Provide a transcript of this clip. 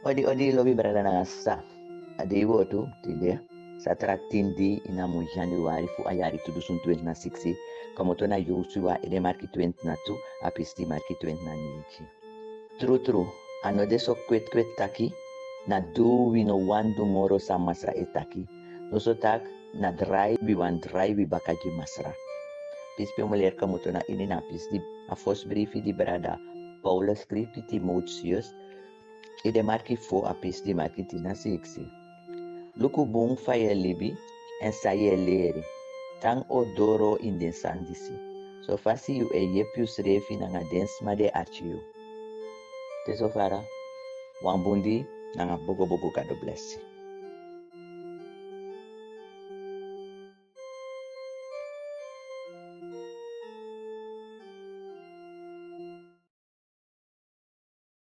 Odi lobi brada na sa. Adi wotu tide. Sa tratindi ina mo Januari fu ayari tudo sun 2006. Como to na Joshua ede marki 20 apisti marki 20 True. Ano de so kwet taki. Na do we no wan do moro sa masra etaki. No so tak na drive we wan drive we bakaji masra. Pispe mulher como to na ini na pisti a first brief di brada Paulus script Timotheus e de marki fo a pisti marki tina siksi. Luku bung faye libi en saye leri. Tang odoro in den sandisi. So fasi you e yepius refi nanga dens made achiu. Teso fara, wambundi nanga bogo God bless.